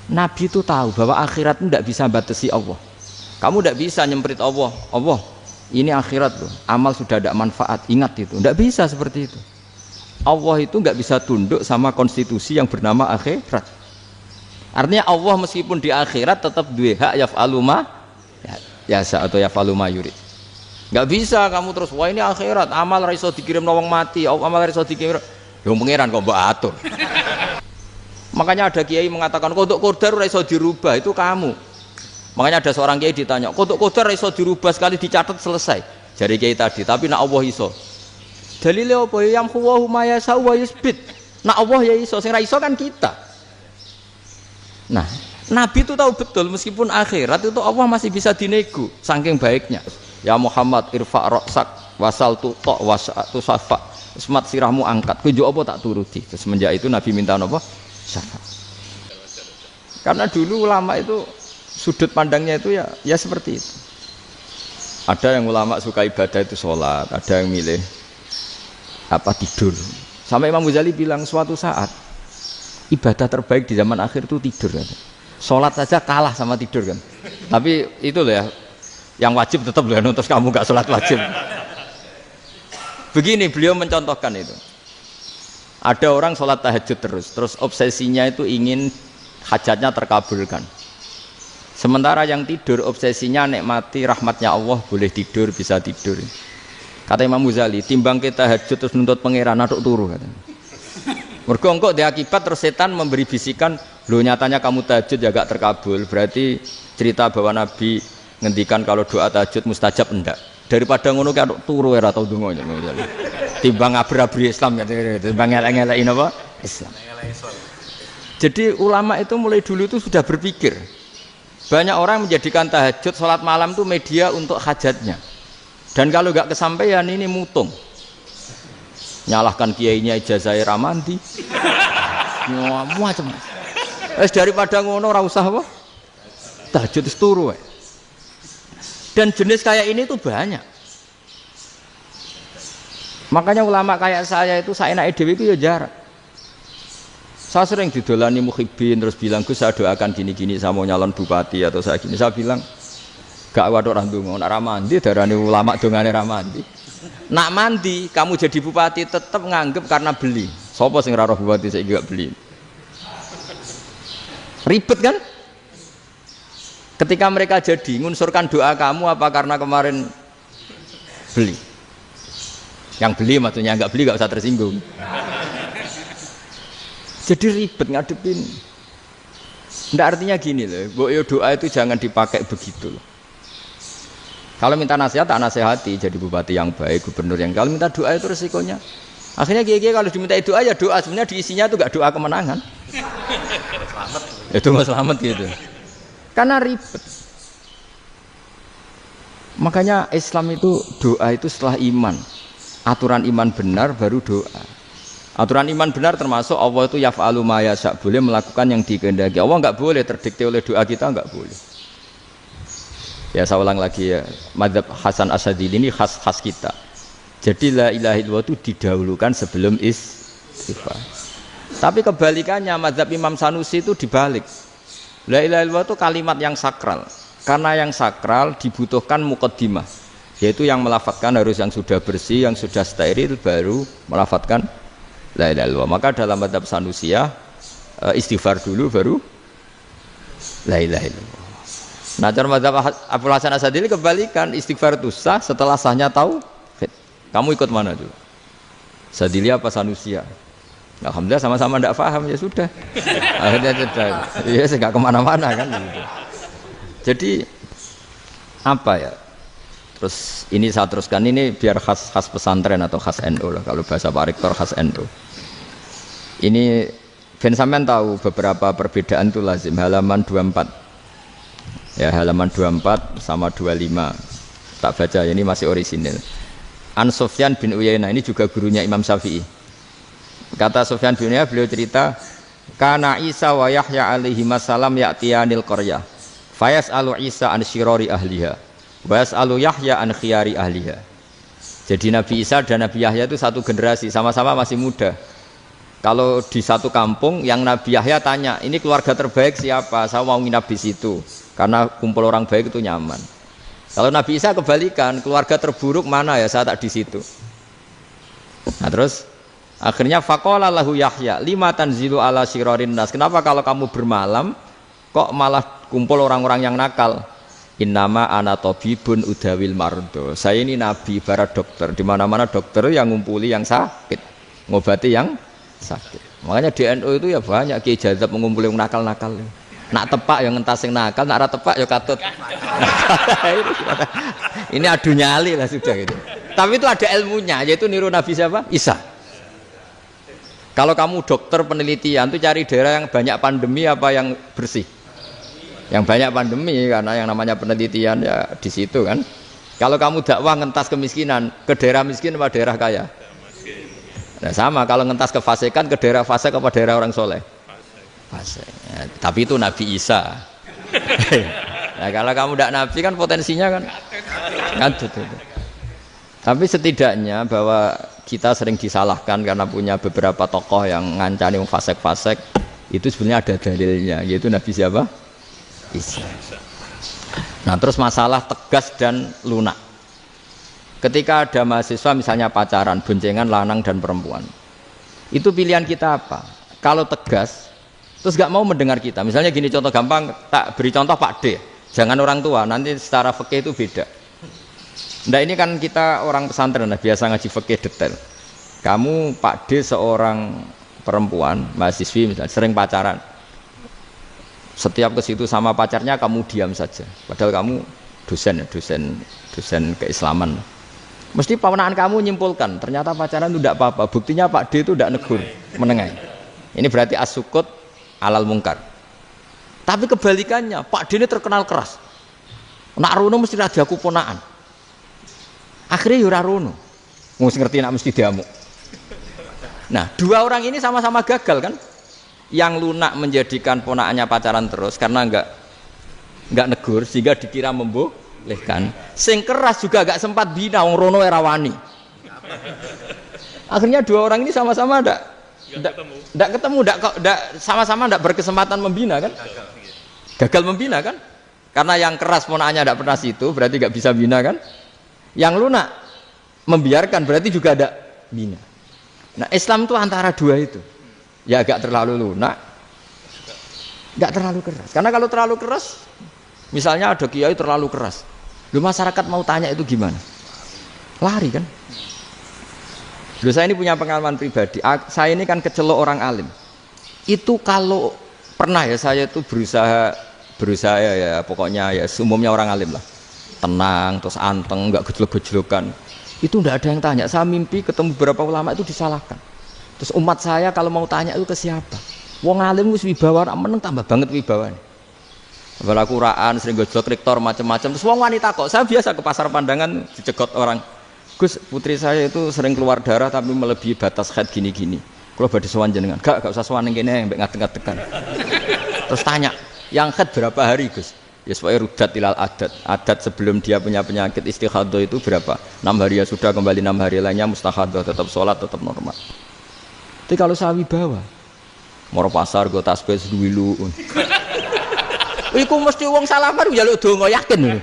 Nabi itu tahu bahwa akhirat itu tidak bisa batasi Allah. Kamu tidak bisa nyemprit Allah. Allah, ini akhirat loh. Amal sudah ada manfaat. Ingat itu. Tidak bisa seperti itu. Allah itu nggak bisa tunduk sama konstitusi yang bernama akhirat. Artinya Allah meskipun di akhirat tetap duwe hak yaf'alu ma yasa atau yaf'alu ma yurid. Nggak bisa kamu terus wah ini akhirat amal ra iso dikirim wong mati, amal ra iso dikirim. Ya pangeran kok mbok atur. Makanya ada kiai mengatakan kodok qadar ora iso dirubah, itu kamu. Makanya ada seorang kiai ditanya, kodok qadar ora iso dirubah sekali dicatat selesai. Jari kiai tadi, tapi nak Allah iso. Dalile apa ya yang huwa ma yasa wa yusbit. Nak Allah ya iso, sing ra iso kan kita. Nah, Nabi itu tahu betul meskipun akhirat itu Allah masih bisa dinego saking baiknya. Ya Muhammad irfa' ra'sak wasal tutok wasatu safa. Semat sirahmu angkat. Kowe njuk apa tak turuti. Semenjak itu Nabi minta apa? Syafa. Karena dulu ulama itu sudut pandangnya itu ya seperti itu. Ada yang ulama suka ibadah itu sholat, ada yang milih tidur. Sampai Imam Ghazali bilang suatu saat ibadah terbaik di zaman akhir itu tidur kan. Sholat saja kalah sama tidur kan. Tapi itu loh ya, yang wajib tetap loh, terus kamu gak sholat wajib. Begini beliau mencontohkan itu. Ada orang sholat tahajud terus obsesinya itu ingin hajatnya terkabulkan. Sementara yang tidur obsesinya nikmati rahmatnya Allah, boleh tidur, bisa tidur. Kata Imam Ghazali, timbang kita tahajud terus nuntut pangeran aduk turu katanya. Mergo engko dia akibat terus setan memberi bisikan, lho nyatanya kamu tahajud ya gak terkabul. Berarti cerita bahwa Nabi ngendikan kalau doa tahajud mustajab enggak. Daripada ngono ki aduk turu ora tau ndonga. Timbang ngabri-abri Islam timbang ngelek-ngelekin apa? Islam. Jadi ulama itu mulai dulu itu sudah berpikir. Banyak orang menjadikan tahajud salat malam itu media untuk hajatnya. Dan kalau gak kesampaian ini mutung. Nyalahkan kiainya ijazah ramandi. Macam. Daripada ngono ora usah apa? Tahajud turu wae. Dan jenis kayak ini tuh banyak. Makanya ulama kayak saya itu saenake dhewe itu ya jarak. Saya sering didolani muhibbin terus bilang, "Gus, saya doakan gini-gini sama nyalon bupati atau saya gini." Saya bilang, "Gak waduh ora ndonga, nek ra mandi darane ulama dongane ra mandi." Nak mandi kamu jadi bupati tetap nganggep karena beli. Sopo sing ora roh bupati saiki gak beli. Ribet kan? Ketika mereka jadi ngunsurkan doa kamu apa karena kemarin beli? Yang beli maksudnya enggak beli enggak usah tersinggung. Jadi ribet ngadepin. Ndak artinya gini loh, mbok yo doa itu jangan dipakai begitu loh. Kalau minta nasihat tak nasihati jadi bupati yang baik, gubernur yang kalau minta doa itu resikonya. Akhirnya kiai-kiai kalau diminta doa ya doa sebenarnya diisinya itu enggak doa kemenangan. Selamat. Itu enggak selamat gitu. Karena ribet. Makanya Islam itu doa itu setelah iman. Aturan iman benar baru doa. Aturan iman benar termasuk Allah itu yaf'alu ma yasha, boleh melakukan yang dikehendaki. Allah enggak boleh terdikte oleh doa kita, enggak boleh. Ya saya ulang lagi ya, madzhab Hasan Asyadzili ini khas kita. Jadi la ilaha illallah itu didahulukan sebelum istighfar. Tapi kebalikannya madzhab Imam Sanusi itu dibalik. La ilaha illallah itu kalimat yang sakral. Karena yang sakral dibutuhkan muqaddimah, yaitu yang melafadzkan harus yang sudah bersih, yang sudah steril baru melafadzkan la ilaha illallah. Maka dalam madzhab Sanusiyah istighfar dulu baru la ilaha illallah. Nah, cara madzhab Abdul Hasan Asyadzili kebalikan, istighfar itu sah setelah sahnya tauhid. Kamu ikut mana dulu? Asyadzili apa Sanusiyah? Alhamdulillah sama-sama tidak paham ya sudah. Akhirnya sudah. Ya enggak kemana-mana kan gitu. Jadi apa ya? Terus ini saya teruskan ini biar khas pesantren atau khas NU lah, kalau bahasa Pak Rektor khas NU. Ini ben sampean tahu beberapa perbedaan itu lazim. Halaman 24. Ya, halaman 24 sama 25. Tak baca ini masih orisinil. An Sufyan bin Uyainah, ini juga gurunya Imam Syafi'i. Kata Sufyan bin Uyainah, beliau cerita, kana Isa wa Yahya alaihi salam ya'tiyanil qaryah. Fayas'alu Isa an syirari ahliha. Wa yas'alu Yahya an khiyari ahliha. Jadi Nabi Isa dan Nabi Yahya itu satu generasi, sama-sama masih muda. Kalau di satu kampung yang Nabi Yahya tanya, ini keluarga terbaik siapa? Saya mau nginap di situ karena kumpul orang baik itu nyaman. Kalau Nabi Isa kebalikan, keluarga terburuk mana ya? Saya tak di situ. Nah terus akhirnya faqala lahu Yahya, lima tanzilu ala syirarin nas. Kenapa kalau kamu bermalam kok malah kumpul orang-orang yang nakal? Innama ana tabibun udawil mardo. Saya ini nabi, para dokter. Di mana-mana dokter yang ngumpuli yang sakit, ngobati yang sakit. Makanya di NU itu ya banyak Kiai Jazab mengumpuli yang nakal-nakal. Nak tepak yang ngentas yang nakal, nak ora tepak ya katut. Ini adu nyali lah sudah gitu. Tapi itu ada ilmunya, yaitu niru Nabi siapa? Isa. Kalau kamu dokter penelitian itu cari daerah yang banyak pandemi apa yang bersih? Yang banyak pandemi, karena yang namanya penelitian ya di situ kan. Kalau kamu dakwah ngentas kemiskinan, ke daerah miskin apa daerah kaya? Nah, sama kalau ngentas kefasikan, ke daerah fasik apa daerah orang soleh? Fasik. Ya, tapi itu Nabi Isa. Nah, kalau kamu tidak Nabi kan potensinya kan ngadut itu. Tapi setidaknya bahwa kita sering disalahkan karena punya beberapa tokoh yang ngancani fasik-fasik, itu sebenarnya ada dalilnya, yaitu Nabi siapa? Isa. Nah terus masalah tegas dan lunak. Ketika ada mahasiswa misalnya pacaran, boncengan lanang dan perempuan, itu pilihan kita apa? Kalau tegas, terus gak mau mendengar kita. Misalnya gini contoh gampang, tak beri contoh Pak D. Jangan orang tua, nanti secara fikih itu beda. Nah ini kan kita orang pesantren, biasa ngaji fikih detail. Kamu Pak D seorang perempuan, mahasiswi misalnya, sering pacaran. Setiap ke situ sama pacarnya kamu diam saja. Padahal kamu dosen keislaman. Mesti pamanaan kamu nyimpulkan, ternyata pacaran itu tidak apa-apa. Buktinya Pak D itu tidak negur, menengahi. Ini berarti as-sukut alal mungkar. Tapi kebalikannya, Pak D ini terkenal keras. Nak rono mesti ada aku ponaan. Akhirnya yura rono. Mesti ngerti nak mesti diamuk. Nah, dua orang ini sama-sama gagal kan? Yang lunak menjadikan ponaannya pacaran terus karena enggak negur sehingga dikira membolehkan. Sing keras juga enggak sempat bina wong rono era wani. Akhirnya dua orang ini sama-sama enggak ketemu, sama-sama enggak berkesempatan membina kan? Gagal membina kan? Karena yang keras ponaannya enggak pernah situ, berarti enggak bisa bina kan? Yang lunak membiarkan berarti juga ada bina. Nah, Islam itu antara dua itu. Ya agak terlalu lunak, enggak terlalu keras. Karena kalau terlalu keras, misalnya ada kiai terlalu keras, lu masyarakat mau tanya itu gimana? Lari kan? Lu saya ini punya pengalaman pribadi. Saya ini kan kecelok orang alim. Itu kalau pernah ya saya itu berusaha ya pokoknya ya umumnya orang alim lah. Tenang, terus anteng, enggak gejlok-gejlokan. Itu enggak ada yang tanya. Saya mimpi ketemu beberapa ulama itu disalahkan. Terus umat saya kalau mau tanya itu ke siapa? Wong alim wis wibawa, meneng tambah banget wibawane. Bala Quran sering gojlok rektor macam-macam. Terus wong wanita kok, saya biasa ke pasar pandangan dicegot orang. Gus, putri saya itu sering keluar darah tapi melebihi batas haid gini-gini. Kalau badhe sowan jenengan, gak usah sowan ning kene mbek ngadeg-ngadegan. Terus tanya, yang haid berapa hari, Gus? Ya supaya rudat ilal adat. Adat sebelum dia punya penyakit istighadah itu berapa? 6 hari ya sudah, kembali 6 hari lainnya mustahadah, tetap sholat, tetap normal. Tapi kalau saya wibawa, moro pasar gue tasbih seduwilu. Iku mesti wong salaman njaluk donga yakin.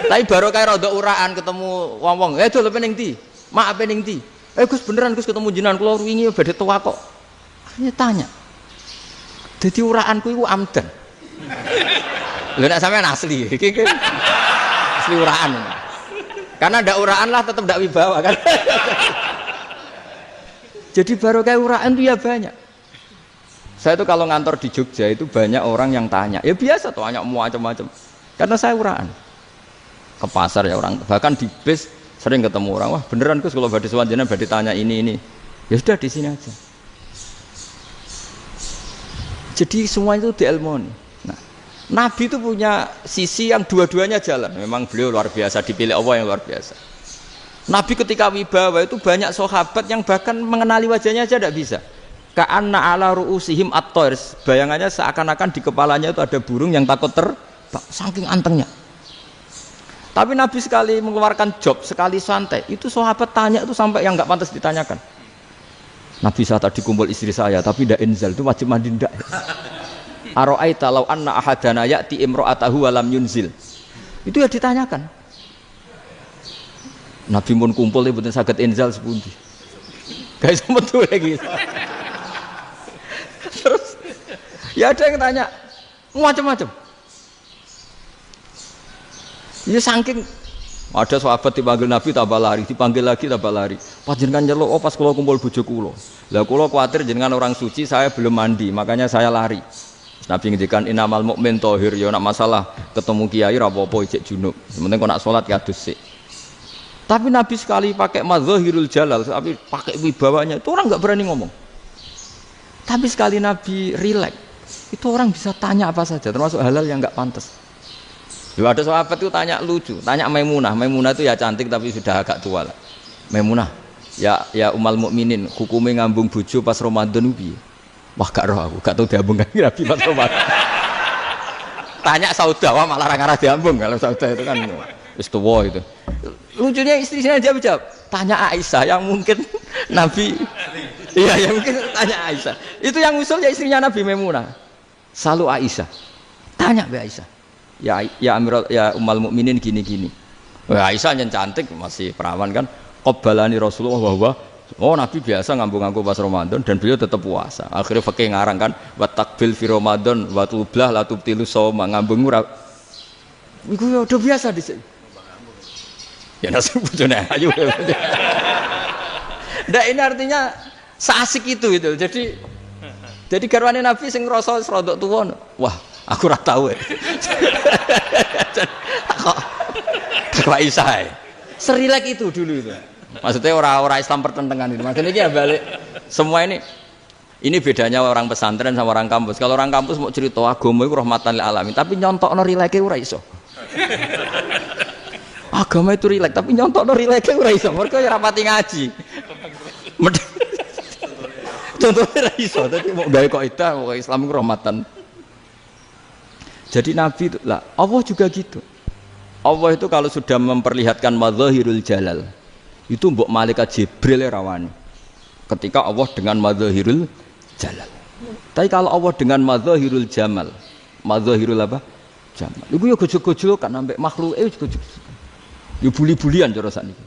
Tapi baru kayak rada uraan ketemu wong-wong, dol pening ndi? Mak pening ndi? Gus beneran Gus ketemu jenengan kula wingi badhe tua kok. Akhirnya tanya. Dadi uraanku iku amdan. Lho nek sampean asli, iki asli uraan. Karena ndak uraan lah tetap ndak wibawa kan. Jadi baru kayak uraan itu ya banyak. Saya itu kalau ngantor di Jogja itu banyak orang yang tanya. Ya biasa tuh, banyak macam-macam. Karena saya uraan. Ke pasar ya orang, bahkan di bis sering ketemu orang. Wah beneran Gus kalau badhe sowan jenengan badhe tanya ini. Ya sudah di sini aja. Jadi semua itu diilmoni. Nah, Nabi itu punya sisi yang dua-duanya jalan. Memang beliau luar biasa, dipilih Allah yang luar biasa. Nabi ketika wibawa itu banyak sahabat yang bahkan mengenali wajahnya aja tidak bisa. Ka'anna ala ru'usihim at-tayr. Bayangannya seakan-akan di kepalanya itu ada burung yang takut terbang. Saking antengnya. Tapi Nabi sekali mengeluarkan job, sekali santai, itu sahabat tanya itu sampai yang nggak pantas ditanyakan. Nabi saya tadi kumpul istri saya, tapi tidak inzal, itu wajib mandi ndak. Aro'aita law anna ahadana ya'ti imro'atahu walam yunzil. Itu ya ditanyakan. Nabi pun kumpul itu betul sakit inzal sepundi. Guys, betul lagi. Terus ya ada yang tanya macam-macam. Ya saking ada sahabat dipanggil Nabi tambah lari, dipanggil lagi tambah lari. Panjenengan nyeluk, oh pas kula kumpul bojo kula. Lah kula kuwatir jenengan orang suci, saya belum mandi, makanya saya lari. Nabi ngendikan innamal mukmin thahir, ya nak masalah ketemu kiai ra apa-apa ijek junub. Penting kok nak salat ya adus sik. Tapi Nabi sekali pakai madzahirul jalal, tapi pakai wibawanya, itu orang enggak berani ngomong. Tapi sekali Nabi rileks, itu orang bisa tanya apa saja, termasuk halal yang enggak pantas. Loh, ada sahabat itu tanya lucu, tanya Maimunah. Maimunah itu ya cantik tapi sudah agak tua lah. Maimunah, ya umal mukminin, hukumnya ngambung bojo pas Ramadan piye? Wah gak roh aku, gak tahu diambung kan Nabi pas Ramadan. Tanya Saudah, wah malah orang arah diambung kalau Saudah itu kan wis tuwa itu. Lucunya istrinya dia jawab, tanya Aisyah yang mungkin Nabi, iya yang mungkin tanya Aisyah. Itu yang usul ya istrinya Nabi Maimunah. Selalu Aisyah, tanya be Aisyah. Ya Amirul ya umal mukminin gini-gini. Aisyah yang cantik masih perawan kan. Qabbalani Rasulullah bahwa oh Nabi biasa ngambung-ngambung pas Ramadan dan beliau tetap puasa. Akhirnya fakih ngarang kan wa takbil fi Ramadan wa tublah la tubtilu shauma ngambung ora. Iku ya udah biasa di sini. Ya nasi bojone ayu. Ndak ini artinya seasik itu gitu. Jadi garwane Nabi sing ngrasa rodok tuwa. Wah, aku ora tahu ya. Kok Aisyah. Serilek itu dulu itu. Maksudnya orang Islam pertentangan itu. Maksudnya ini ya balik semua ini bedanya orang pesantren sama orang kampus. Kalau orang kampus mau cerita agama itu rahmatan lil alamin, tapi nyontokno rileke ora iso. Agama itu rilek, tapi nyontokno rileke ora iso. Mergo ya rapati ngaji. Contohnya ora iso, dadi mau gawe kaidah mau Islam itu rahmatan. Jadi Nabi itu lah, Allah juga gitu. Allah itu kalau sudah memperlihatkan madzahirul jalal, itu mbok malaikat Jibril rawani. Ketika Allah dengan madzahirul jalal. Tapi kalau Allah dengan madzahirul jamal, madzahirul apa? Jamal. Iku yo gojol-gojol kan ambek makhluke gojol. Yo buli-bulian cara sakniki.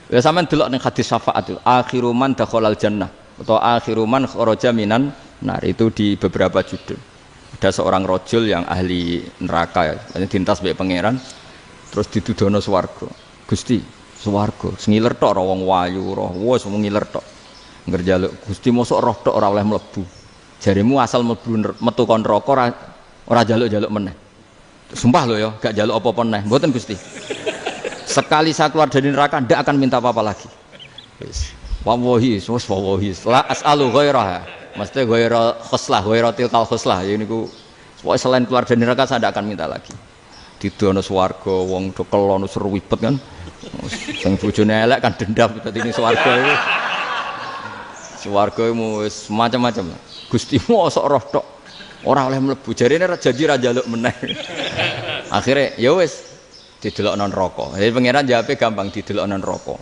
Ya sampean delok ning hadis syafaat itu, akhiru man dakhalal jannah atau akhiru man kharaja minan nar, itu di beberapa judul. Ada seorang rojul yang ahli neraka ya, dintas mbek pangeran, terus ditudono swarga. Gusti, swarga, ngiler tok ora wong wayu, roh wis ngiler tok. Ngerjaluk Gusti mosok roh tok ora oleh mlebu. Jarimu asal mlebu metu kon neraka ora jaluk-jaluk meneh. Sumpah lho ya, gak jaluk apa-apa meneh. Mboten Gusti. Sekali saya keluar dari neraka ndak akan minta apa-apa lagi. Wis. Wallahi, wis wallahi. La as'alu ghairaha. Maksudnya ghaira khoslah, ghaira tilkal khoslah. Ya niku selain keluar dari neraka saya ndak akan minta lagi. Didono swarga wong do kelon seruwibet kan. Sing bojone elek kan dendam dadi ini swarga iki. Swarga wis macam-macam. Gusti mosok roh tok ora oleh mlebu. Jarine janji ra njaluk meneh. Akhire ya wis didelokno neraka. Jadi pangeran jawabe gampang, didelokno neraka.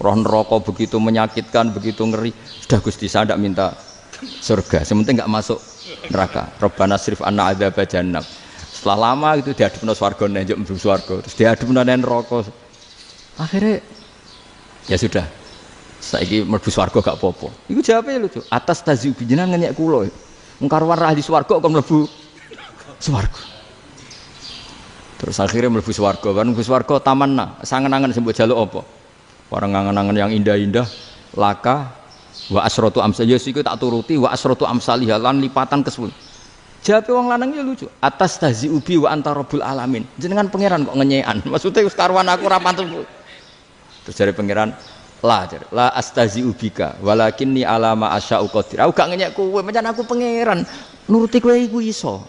Roh neraka begitu menyakitkan, begitu ngeri. Sudah Gusti saya ndak minta surga, sementing nggak masuk neraka. Rabbana srif anna adzaba jahannam. Setelah lama itu diadepno swarga njuk mlebu swarga, terus diadepno nang neraka. Akhirnya ya sudah. Saiki mlebu swarga gak apa-apa. Iku jawabe lucu. Atas taziu jenengan ngenyek kula. Wong karuan ra di swarga kok mlebu swarga. Terus akhirnya mlebu swarga, kan mlebu swarga tamanna, sangen-angen sing mbok jaluk apa? Orang angen-angen yang indah-indah, laka wa asratu amsal ya siku tak turuti wa asratu amsalih lan lipatan ke-10. Jawabe wong lanang ya lucu. Atas tazi ubi wa anta rabbul alamin. Jenengan pangeran kok ngenyekan. Maksudnya wis karuan aku ora pantes. Terus jare pangeran, la astazi ubika walakinni alama asya'u qadir. Aku gak ngenyek kowe, pancen aku pangeran. Nuruti kowe iku iso.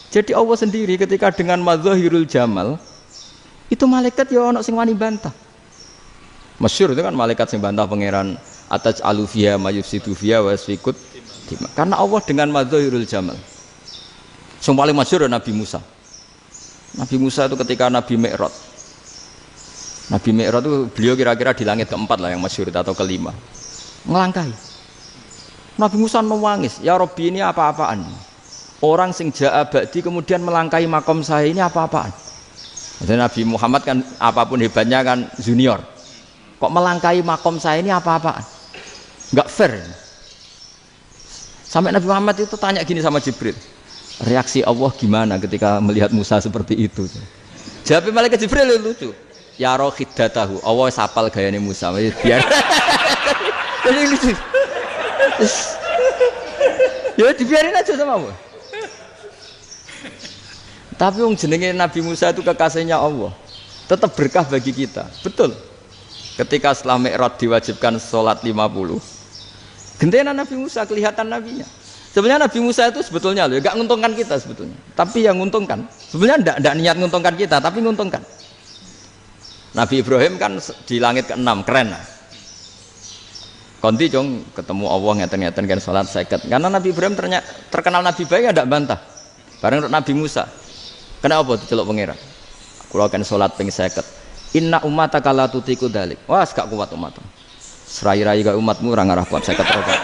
Jadi Allah sendiri ketika dengan madzahirul jamal itu malaikat ya ono sing wani bantah. Masyhur itu kan malaikat sing bantah pangeran atas alufia mayufsidu fiha wasfikut. Karena Allah dengan madzahirul jamal. Sing paling masyhur Nabi Musa. Nabi Musa itu ketika Nabi Mi'raj. Nabi Mi'raj itu beliau kira-kira di langit keempat lah yang masyhur atau kelima. Ngelangkahi. Nabi Musa nangis, "Ya Rabbi, ini apa-apaan? Orang sing ja'a ba'di kemudian melangkahi makom saya ini apa-apaan?" Jadi Nabi Muhammad kan apapun hebatnya kan junior. Kok melangkahi makom saya ini apa-apaan? Enggak fair. Sampai Nabi Muhammad itu tanya gini sama Jibril, reaksi Allah gimana ketika melihat Musa seperti itu? Jawab malaikat Jibril lucu. Ya roh khiddatahu, Allah sapal gayane Musa. Biar. Jadi lucu. Ya dibiarin aja sama Allah. Tapi wong jenenge Nabi Musa itu kekasihnya Allah. Tetap berkah bagi kita. Betul. Ketika setelah Mi'raj diwajibkan sholat 50. Gentenan Nabi Musa kelihatan nabinya. Sebenarnya Nabi Musa itu sebetulnya loh, enggak menguntungkan kita sebetulnya. Tapi yang menguntungkan, sebenarnya enggak niat menguntungkan kita, tapi menguntungkan. Nabi Ibrahim kan di langit ke-6, keren lah. Konti jong ketemu Allah ngeten-ngeten kan sholat 50. Karena Nabi Ibrahim terkenal Nabi baik ya enggak bantah. Bareng Nabi Musa. Kenapa diceluk pangeran? Kula akan sholat ping 50. Inna ummataka la tutiku dzalik. Wah, gak kuat umatmu. Serai-rai gak umatmu ora ngarah kuat 50 rakaat.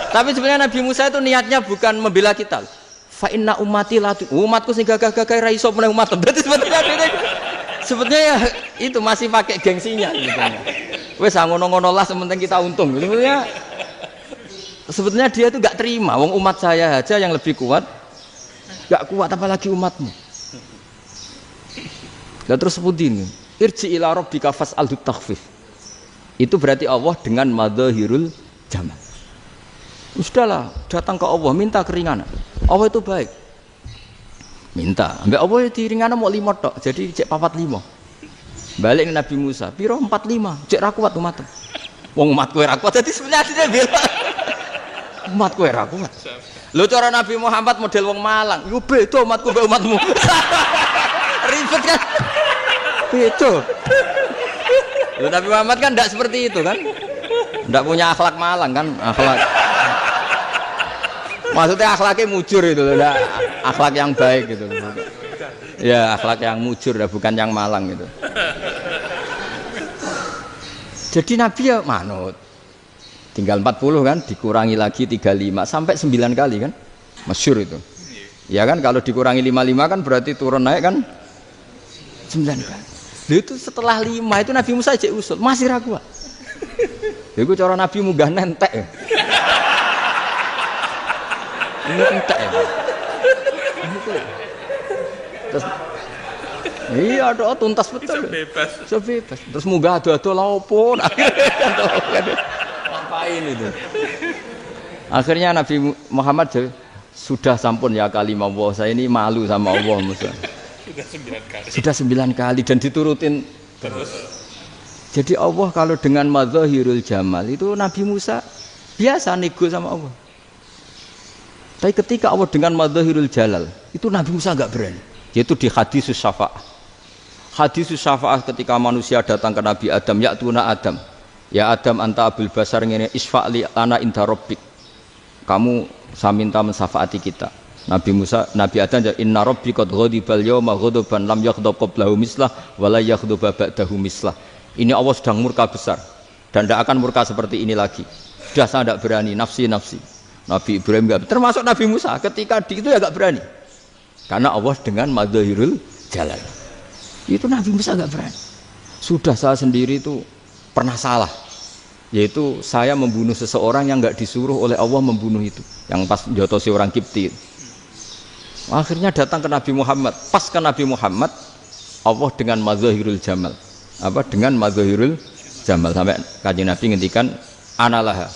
Tapi sebenarnya Nabi Musa itu niatnya bukan membela kita. Fa inna ummati la umatku sing gagah-gagah ra iso meneh umat. Berarti sebetulnya ya itu masih pakai gengsinya sebetulnya. Wes ngono-ngono lah sementing kita untung. Sebetulnya dia itu enggak terima wong umat saya aja yang lebih kuat. Enggak kuat apalagi umatmu. Lah terus sebutin irji ila rabbika fas'alhu takhfif. Itu berarti Allah dengan madzahirul jamal. Sudahlah, datang ke Allah minta keringanan. Allah itu baik. Minta, ambek Allah itu ringanan mau 5 tok, jadi cek 45. Balik Nabi Musa, piro 45, cek ra kuat umat. Wong umatku ora kuat, jadi sebenarnya dia bilang umatku ora kuat. Lho cara Nabi Muhammad model wong Malang, yo beda umatku mbek umatmu. Ribet kan? Beda. Lho Nabi Muhammad kan enggak seperti itu kan? Enggak punya akhlak Malang kan, akhlak. Maksudnya akhlaknya mujur itu, enggak akhlak yang baik gitu. Ya, akhlak yang mujur bukan yang Malang gitu. Jadi Nabi ya manut. Tinggal 40 kan, dikurangi lagi 35 sampai 9 kali kan. Masyhur itu. Ya kan kalau dikurangi 55 kan berarti turun naik kan 9 kali. Itu setelah 5 itu Nabi Musa cek usul, masih ragu. Iku cara Nabi munggah nentek ya. Ini entek ya. Terus iya doa tuntas betul. Bisa bebas. Terus munggah ado-ado lha opo? Ngapain itu? Akhirnya Nabi Muhammad sudah sampun ya kalimah Allah, saya ini malu sama Allah Musa. Sudah 9 kali dan diturutin terus. Jadi Allah kalau dengan madzahirul jamal itu Nabi Musa biasa nego sama Allah. Tapi ketika Allah dengan madzahirul jalal itu Nabi Musa enggak berani. Yaitu di hadis syafa'ah. Hadis syafa'ah ketika manusia datang ke Nabi Adam, ya tuna Adam. Ya Adam anta abul basar ngene isfa'li ana inda rabbik. Kamu saya minta mensafaati kita. Nabi Musa, Nabi Adam inna rabbi qad ghadibal yawma ghadaban lam yaghdab qablahu mislah wa la yaghdab ba'dahu mislah. Ini Allah sedang murka besar dan tidak akan murka seperti ini lagi. Sudah saya tidak berani, nafsi. Nabi Ibrahim enggak, termasuk Nabi Musa ketika di itu ya enggak berani. Karena Allah dengan madzahirul jalal. Itu Nabi Musa enggak berani. Sudah saya sendiri itu pernah salah. Yaitu saya membunuh seseorang yang enggak disuruh oleh Allah membunuh itu. Yang pas jotosi orang Kipti. Akhirnya datang ke Nabi Muhammad. Pas ke Nabi Muhammad, Allah dengan madzahirul jamal. Dengan madzahirul jamal sampai Kanjeng Nabi ngendikan analah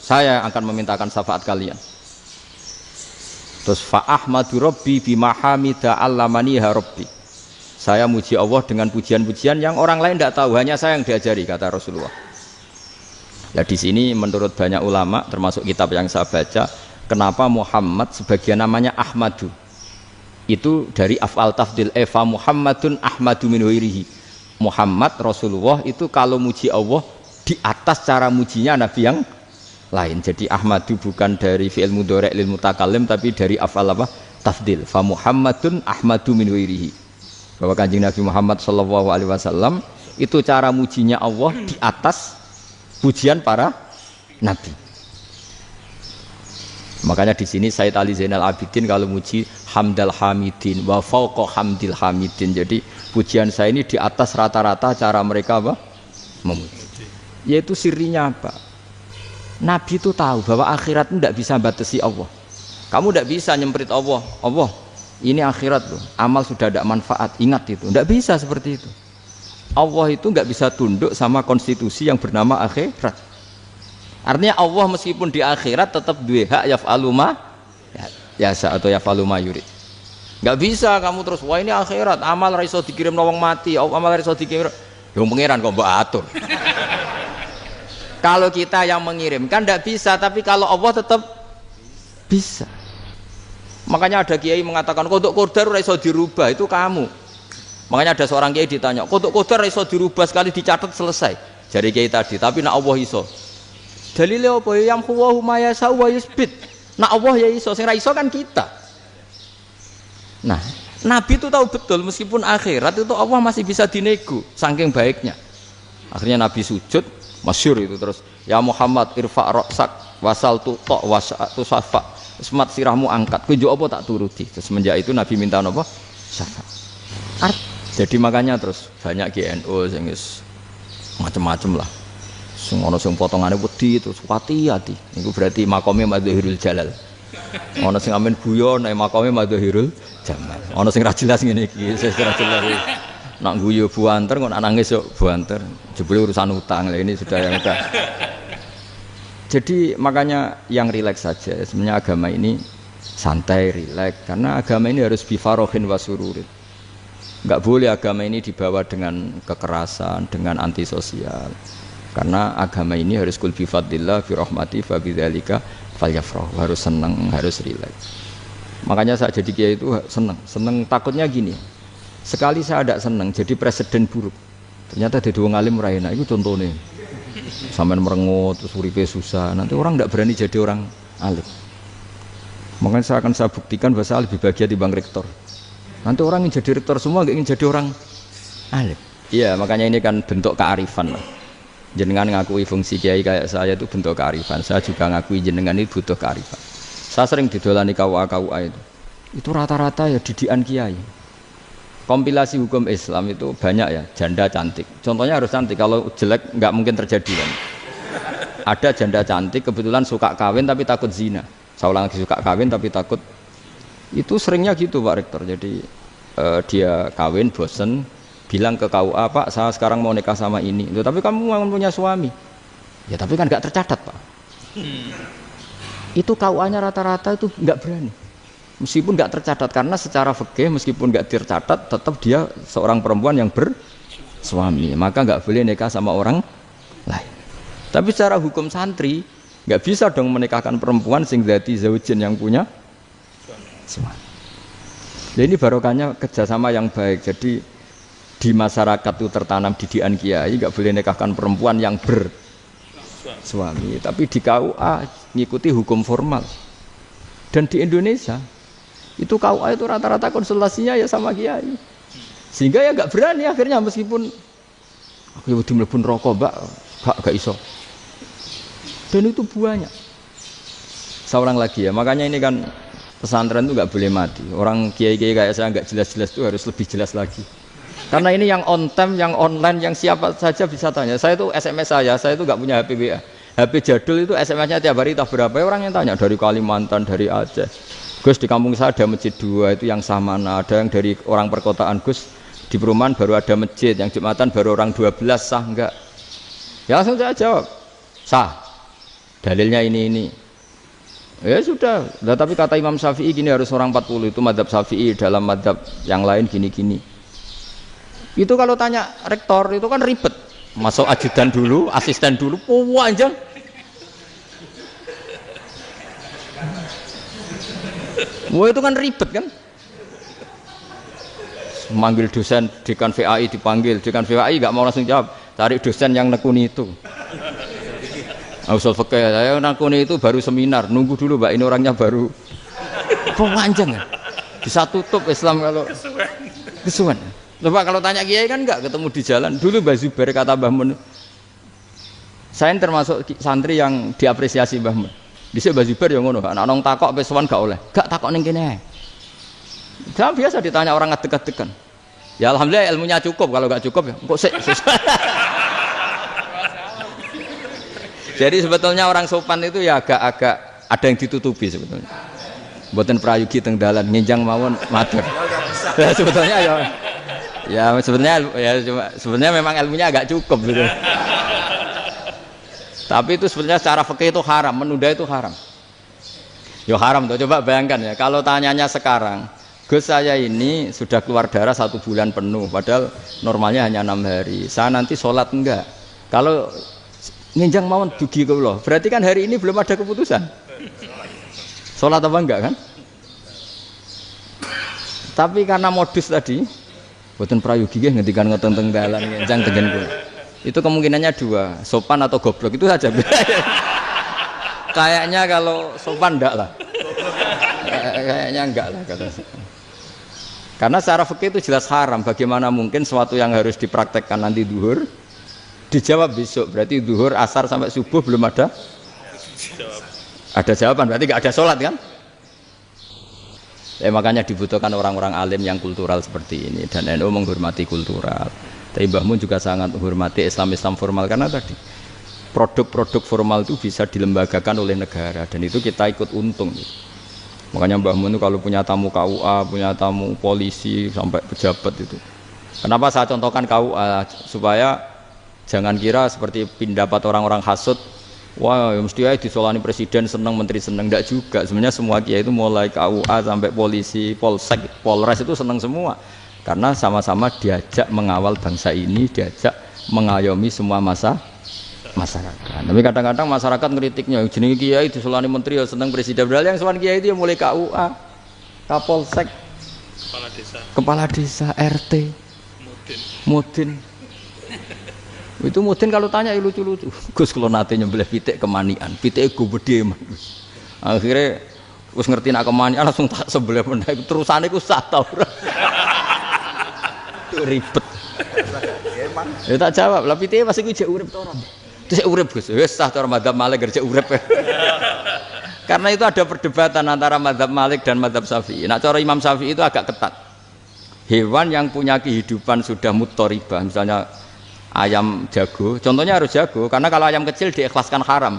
saya akan memintakan syafaat kalian. Terus fa ahmadu rabbi bima hamida allamaniha rabbi. Saya muji Allah dengan pujian-pujian yang orang lain tidak tahu, hanya saya yang diajari, kata Rasulullah. Ya di sini menurut banyak ulama termasuk kitab yang saya baca, kenapa Muhammad sebagian namanya Ahmadu? Itu dari af'al tafdil eva Muhammadun Ahmadu min ghairihi. Muhammad Rasulullah itu kalau muji Allah di atas cara mujinya nabi yang lain. Jadi Ahmadu bukan dari fi'il mudhari' lil mutakallim tapi dari af'al apa? Tafdil. Fa Muhammadun Ahmadu min ghairihi. bahwa Kanjeng Nabi Muhammad sallallahu alaihi wasallam itu cara mujinya Allah di atas pujian para nabi. Makanya di sini Sayyid Ali Zainal Abidin kalau muji hamdal hamidin wa fauqa hamdil hamidin. Jadi pujian saya ini di atas rata-rata cara mereka apa? Memuji. Yaitu sirinya apa? Nabi itu tahu bahwa akhirat tidak bisa batasi Allah. Kamu tidak bisa nyemprit Allah. Allah, ini akhirat loh. Amal sudah tidak manfaat. Ingat itu. Tidak bisa seperti itu. Allah itu nggak bisa tunduk sama konstitusi yang bernama akhirat. Artinya Allah meskipun di akhirat tetap dua hak yaf'alu ma yasa atau yaf'alu ma yurid. Nggak bisa kamu terus wah ini akhirat amal ra iso dikirim wong mati, amal ra iso dikirim. Yo pangeran kok mbok atur. Kalau kita yang mengirimkan tidak bisa, tapi kalau Allah tetap bisa. Makanya ada kiai mengatakan kodok qadar ra iso dirubah, itu kamu. Makanya ada seorang kiai ditanya, kodok qadar ra iso dirubah sekali dicatat selesai. Jadi kiai tadi, tapi nak Allah iso. Dalile apa ya yang huwa ma yasha wa yusbit. Nak Allah ya iso, sing ra iso kan kita. Nah, Nabi itu tahu betul meskipun akhirat itu Allah masih bisa dinego saking baiknya. Akhirnya Nabi sujud, masyhur itu terus, ya Muhammad irfa' ra'sak wasal tuqa wasatu safa. Semat sirahmu angkat, kowe njuk apa tak turuti. Terus semenjak itu Nabi minta apa? Syafa'. Jadi makanya terus banyak GNU sing wis macam-macam lah. Sing ana sing potongane wedi terus hati-hati. Niku berarti makome Madzahirul Jalal. Ana sing amen guyon nek makome Madzahirul Jamal. Ana sing ra jelas ngene iki, sing ra jelas. Nak guyu buanter kok nak nangis yo buanter. Jebule urusan utang. Lah ini sudah yang udah. Jadi makanya yang rileks saja. Sebenarnya agama ini santai, rileks karena agama ini harus bifarohin wasururin. Enggak boleh agama ini dibawa dengan kekerasan, dengan antisosial. Karena agama ini harus kul bi fadlillah bi rahmati fa bidzalika falyafrahu, harus senang, harus rileks. Makanya saya jadi kiai itu senang takutnya gini. Sekali saya tidak senang jadi presiden buruk. Ternyata di wong alim ora enak, itu contohnya. Sampean merengut terus uripe susah, nanti orang tidak berani jadi orang alim. Makanya saya buktikan bahwa saya lebih bahagia dibanding rektor. Nanti orang ingin jadi rektor semua, nggak ingin jadi orang alim. Iya, makanya ini kan bentuk kearifan lah. Jenengan ngakui fungsi kiai kayak saya itu bentuk kearifan. Saya juga ngakui jenengan itu butuh kearifan. Saya sering didolani KUA itu rata-rata ya didikan kiai. Kompilasi hukum Islam itu banyak ya, janda cantik. Contohnya harus cantik, kalau jelek nggak mungkin terjadi kan. Ada janda cantik kebetulan suka kawin tapi takut zina. Saya ulang lagi, suka kawin tapi takut. Itu seringnya gitu Pak Rektor. Jadi dia kawin bosen, bilang ke KUA, Pak saya sekarang mau nikah sama ini. Loh, tapi kamu mau punya suami. Ya tapi kan nggak tercatat Pak. Itu KUA-nya rata-rata itu nggak berani. Meskipun nggak tercatat, karena secara fikih meskipun nggak tercatat tetap dia seorang perempuan yang bersuami, maka nggak boleh nikah sama orang lain. Tapi secara hukum santri nggak bisa dong menikahkan perempuan sing dzati zaujin yang punya suami. Jadi ini barokahnya kerjasama yang baik. Jadi di masyarakat itu tertanam didikan kiai nggak boleh nikahkan perempuan yang bersuami. Tapi di KUA ngikuti hukum formal. Dan di Indonesia itu KUA itu rata-rata konsultasinya ya sama kiai, sehingga ya nggak berani akhirnya meskipun aku udah mlebu rokok gak iso. Dan itu banyak. Seorang lagi ya, makanya ini kan pesantren itu nggak boleh mati. Orang kiai-kiai kayak saya nggak jelas-jelas itu harus lebih jelas lagi. Karena ini yang on time, yang online, yang siapa saja bisa tanya. Saya itu SMS saya itu nggak punya HP WA. HP jadul itu SMS-nya tiap hari tak berapa, orang yang tanya dari Kalimantan, dari Aceh. Gus di kampung saya ada masjid 2 itu yang Samana, ada yang dari orang perkotaan, Gus di perumahan baru ada masjid, yang Jumatan baru orang 12, sah enggak? Ya langsung saya jawab, sah. Dalilnya ini. Ya sudah, nah, tapi kata Imam Syafi'i gini harus orang 40, itu madzhab Syafi'i, dalam madzhab yang lain gini-gini. Itu kalau tanya rektor itu kan ribet. Masuk ajudan dulu, asisten dulu, panjang. Wah itu kan ribet kan? Manggil dosen dekan VAI dipanggil, dekan VAI nggak mau langsung jawab, cari dosen yang nekuni itu. Usul fikih, saya nekuni itu baru seminar, nunggu dulu Mbak ini orangnya baru. Panjang kan? Bisa tutup Islam kalau kesuwen. Coba kalau tanya kiai kan enggak ketemu di jalan. Dulu Mbah Zubair kata Mbah Mun. Saya termasuk santri yang diapresiasi Mbah Mun. Dhisik Mbah Zubair ya ngono, anak nong takok wis sowan gak oleh. Gak takok ning kene. Jangan biasa ditanya orang ngadeg-adegan. Ya alhamdulillah ilmunya cukup, kalau gak cukup ya kok sik. Jadi sebetulnya orang sopan itu ya agak ada yang ditutupi sebetulnya. Mboten prayogi teng dalan nginjang mawon matur. Ya, sebetulnya sebenarnya memang ilmunya agak cukup gitu. Tapi itu sebenarnya secara fikih itu haram, menunda itu haram. Ya haram tuh, coba bayangkan ya, kalau tanyanya sekarang, Gus saya ini sudah keluar darah 1 bulan penuh, padahal normalnya hanya 6 hari. Saya nanti sholat enggak? Kalau nginjang mawon dugi kula, berarti kan hari ini belum ada keputusan. Sholat apa enggak kan? Tapi karena modus tadi, boten prayogi nggih ngendikan ngoten teng dalan nginjang tengen kula. Itu kemungkinannya 2, sopan atau goblok itu saja. Kayaknya kalau sopan enggak lah. Kayaknya enggak lah kata saya. Karena secara fikih itu jelas haram. Bagaimana mungkin sesuatu yang harus dipraktekkan nanti duhur dijawab besok, berarti duhur, asar sampai subuh belum ada jawaban, berarti enggak ada sholat kan? Makanya dibutuhkan orang-orang alim yang kultural seperti ini, dan NU menghormati kultural. Tapi Mbah Mun juga sangat menghormati Islam formal, karena tadi produk-produk formal itu bisa dilembagakan oleh negara, dan itu kita ikut untung. Makanya Mbah Mun itu kalau punya tamu KUA, punya tamu polisi sampai pejabat itu. Kenapa saya contohkan KUA? Supaya jangan kira seperti pendapat orang-orang hasud, wah ya mesti aja disolani presiden seneng, menteri seneng. Enggak juga. Sebenarnya semua kiai itu mulai KUA sampai polisi, polsek, polres itu seneng semua. Karena sama-sama diajak mengawal bangsa ini, diajak mengayomi semua masyarakat. Tapi kadang-kadang masyarakat ngeritiknya, jenenge kiai disolani menteri ya seneng presiden. Padahal yang sowan kiai itu ya mulai KUA, Kapolsek, kepala desa, RT, Mudin. Itu Mudin kalau tanya ya lucu-lucu. Gus kalau nate nyembelih pitik kemanian, pitike go gede man. Akhirnya wis ngerti nak kemanian langsung tak sebelah meneh. Terusane ku sah ta ora. Ribet. Ya tak jawab, lah pitike masih ku jek urip ta ora? Terus urip Gus. Wis sah cara mazhab Malik kerja urip. Karena itu ada perdebatan antara mazhab Malik dan mazhab Syafi'i. Nah, cara Imam Syafi'i itu agak ketat. Hewan yang punya kehidupan sudah mutharibah, misalnya ayam jago, contohnya harus jago, karena kalau ayam kecil diikhlaskan haram.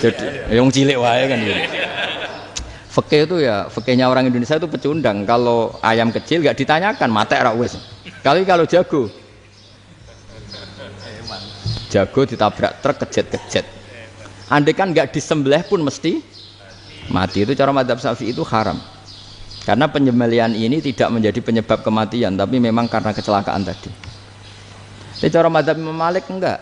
Jadi yang cilik wae kan gitu. Fikih itu ya, fikihnya orang Indonesia itu pecundang. Kalau ayam kecil gak ditanyakan, mate ra wis. Kalau jago ditabrak truk kejet-kejet. Andai kan gak disembelih pun mesti mati. Itu cara mazhab Syafi'i itu haram. Karena penyembelihan ini tidak menjadi penyebab kematian, tapi memang karena kecelakaan tadi. Tapi cara mazhab Imam Malik enggak.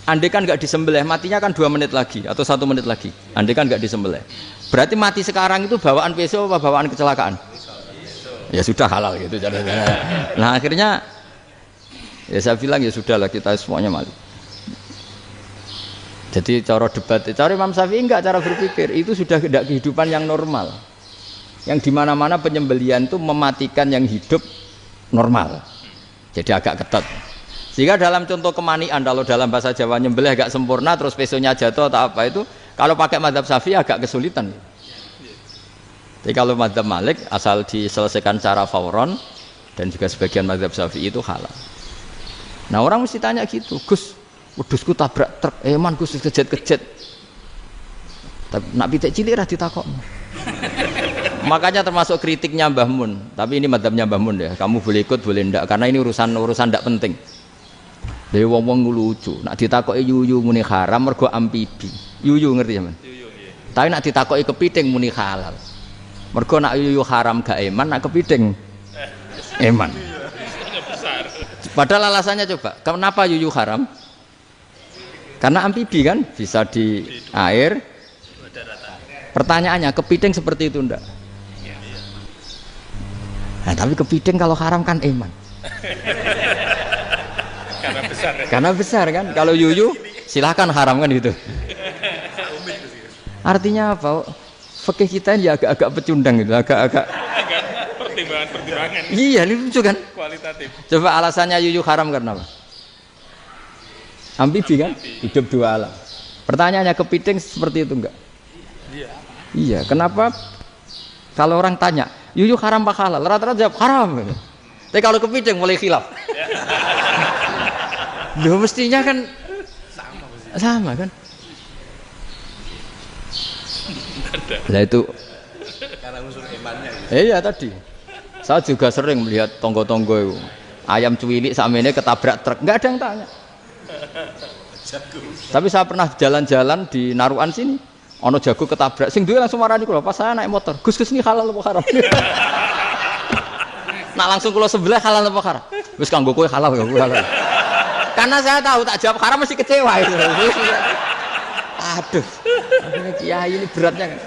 Andai kan enggak disembelih, matinya kan 2 menit lagi atau 1 menit lagi. Andai kan enggak disembelih. Berarti mati sekarang itu bawaan peso apa bawaan kecelakaan? Ya sudah halal gitu caranya. Nah akhirnya ya saya bilang ya sudahlah kita semuanya Malik. Jadi cara debat, cara Imam Syafi'i enggak, cara berpikir itu sudah tidak kehidupan yang normal. Yang dimana-mana penyembelihan itu mematikan yang hidup normal. Jadi agak ketat. Sehingga dalam contoh kemanian, kalau dalam bahasa Jawa nyembelih agak sempurna terus pesonya jatuh atau apa itu, kalau pakai mazhab Syafi'i agak kesulitan. Jadi kalau mazhab Malik asal diselesaikan secara fauron, dan juga sebagian mazhab Syafi'i itu halal. Nah orang mesti tanya gitu, Gus, wedhusku tabrak truk, man Gus kejet-kejet. Tapi nak pitik cilik ra ditakokno. Makanya termasuk kritiknya Mbah Mun, tapi ini mazhabnya Mbah Mun ya. Kamu boleh ikut boleh ndak, karena ini urusan ndak penting. Dewe wong lucu, nak ditakoki yuyu muni haram mergo amfibi. Yuyu ngerti sampean? Yuyu nggih. Tapi nak ditakoki kepiting muni halal. Mergo nak yuyu haram gak eman, nak kepiting eman. Padahal alasannya coba, kenapa yuyu haram? Karena amfibi kan, bisa di air. Pertanyaannya, kepiting seperti itu ndak? Nah, tapi kepiting kalau haram kan eman. Karena besar kan. Kalau yuyu silahkan haram kan gitu. Artinya apa? Fikih kita ini agak-agak pecundang gitu, agak-agak pertimbangan. Iya, ini lucu kan? Kualitatif. Coba alasannya yuyu haram karena apa? Amfibi kan? Hidup dua alam. Pertanyaannya kepiting seperti itu enggak? Iya. Iya, kenapa kalau orang tanya, yuyu haram apa halal? Rata-rata jawab haram. Tapi kalau kepiting mulai khilaf. Loh mestinya kan sama kan? Lah itu Karena unsur imannya. iya tadi. Saya juga sering melihat tonggo-tonggo itu. Ayam cuwilik sakmene ketabrak truk, enggak ada yang tanya. Tapi saya pernah jalan-jalan di Narukan sini. Ono jago ketabrak, sing duwe langsung marani kula pas saya naik motor. Gus ini halal apa haram? Nah langsung kula sebelah halal apa haram? Wis kanggo kowe halal kanggo halal. Karena saya tahu tak jawab haram mesti kecewa itu. Aduh. Kiai ini beratnya kan.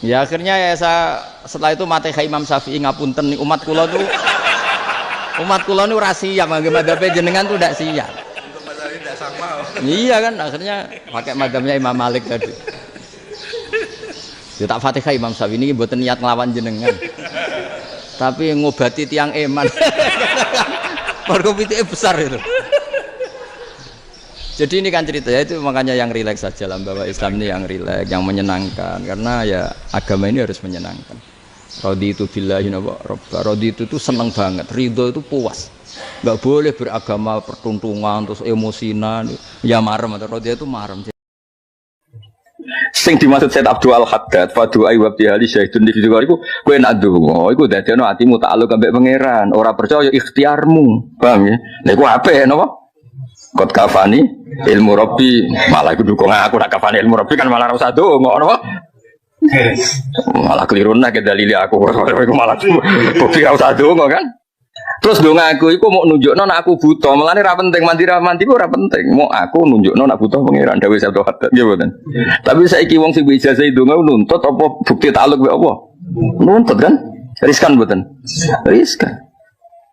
Ya akhirnya ya saya setelah itu mate Imam Syafi'i ngapunten nih umat kula tuh ora siap madzhab jenengan tuh ndak siap. Untuk masalah ini tidak sama. Iya kan akhirnya pakai madzhabnya Imam Malik tadi. Ya tak Fatihah Imam Syafi'i ini mboten niat nglawan jenengan. Tapi ngobati tiang eman. Mergo pitike besar itu. Jadi ini kan cerita ya, itu makanya yang rileks saja lah bahwa Islam ini yang rileks, yang menyenangkan karena ya agama ini harus menyenangkan. Raditu billahi robba, raditu itu seneng banget, ridho itu puas. Enggak boleh beragama pertuntungan terus emosinan, ya marem atau raditu itu marem. Sing dimaksud Said Abdul Al-Haddad, fadu ayi wa bihali syahidun di video iku kowe nak ndonga, iku dadi ana atimu takluk ambek pangeran, ora percaya ikhtiarmu. Paham ya? Lha iku apik napa? Kot kafani ilmu Rabbi, malah iku dukung aku nak kafani ilmu Rabbi kan malah ora usah ndonga napa? Malah keliru nek dalile aku, iku malah bukti ora usah ndonga kan? Terus dong aku iku mau nunjukno nek aku buta, melane ra penting mandi ku ora penting. Mau aku nunjukno nek buta pangeran dawuh Abdul Haddad, nggih mboten. Tapi saiki wong sing ijazah ndonga nuntut apa bukti takluk mek apa? Nuntut kan? Riskan mboten? Riskan.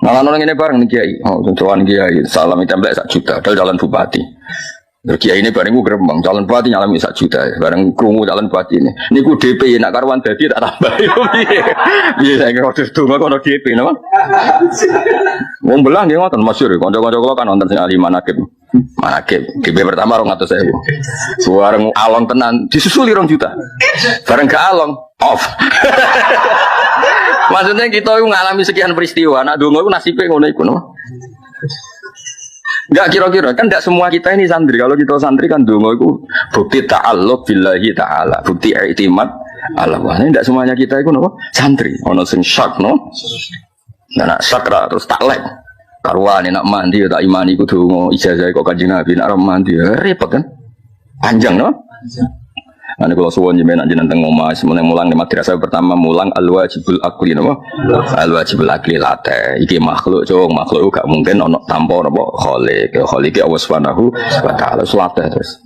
Malah nang ngene bareng ning kiai. Oh, sowan kiai salam templek 1 juta dal calon bupati. Kiai ini bareng ku gremeng calon bupati nyalami 1 juta. Bareng krungu calon bupati ini. Niku DP nak karuan dadi tak tambah piye. Piye saiki order donga kono DP napa? Wong belang nggih ngoten masyhur kanca-kanca kula kan wonten sing ahli manakib. Manakib DP pertama 200.000. Suareng alon tenan disusuli 2 juta. Bareng gak alon off. Maksudnya kita ngalami sekian peristiwa, nak dongo itu nasibnya ngono iku no. Enggak kira-kira kan tidak semua kita ini santri. Kalau kita santri kan dongo itu bukti ta'alluq billahi ta'ala, bukti i'timad ala Allah. Ini tidak semuanya kita itu no santri. Ono sing syak no. Nah, nak sakra terus taklek. Karuan nak mandi tak imani ku dongo ijazah kok Kanjeng Nabi nak mandi repot kan. Panjang no. Nah, kalau suwon jenengan teng omah semuanya mulang di madrasah pertama mulang al-wajibul akli napa? Al-wajibul akli late. Iki makhluk gak mungkin ono tanpa napa khaliq. Khaliq Allah Subhanahu wa taala selate terus.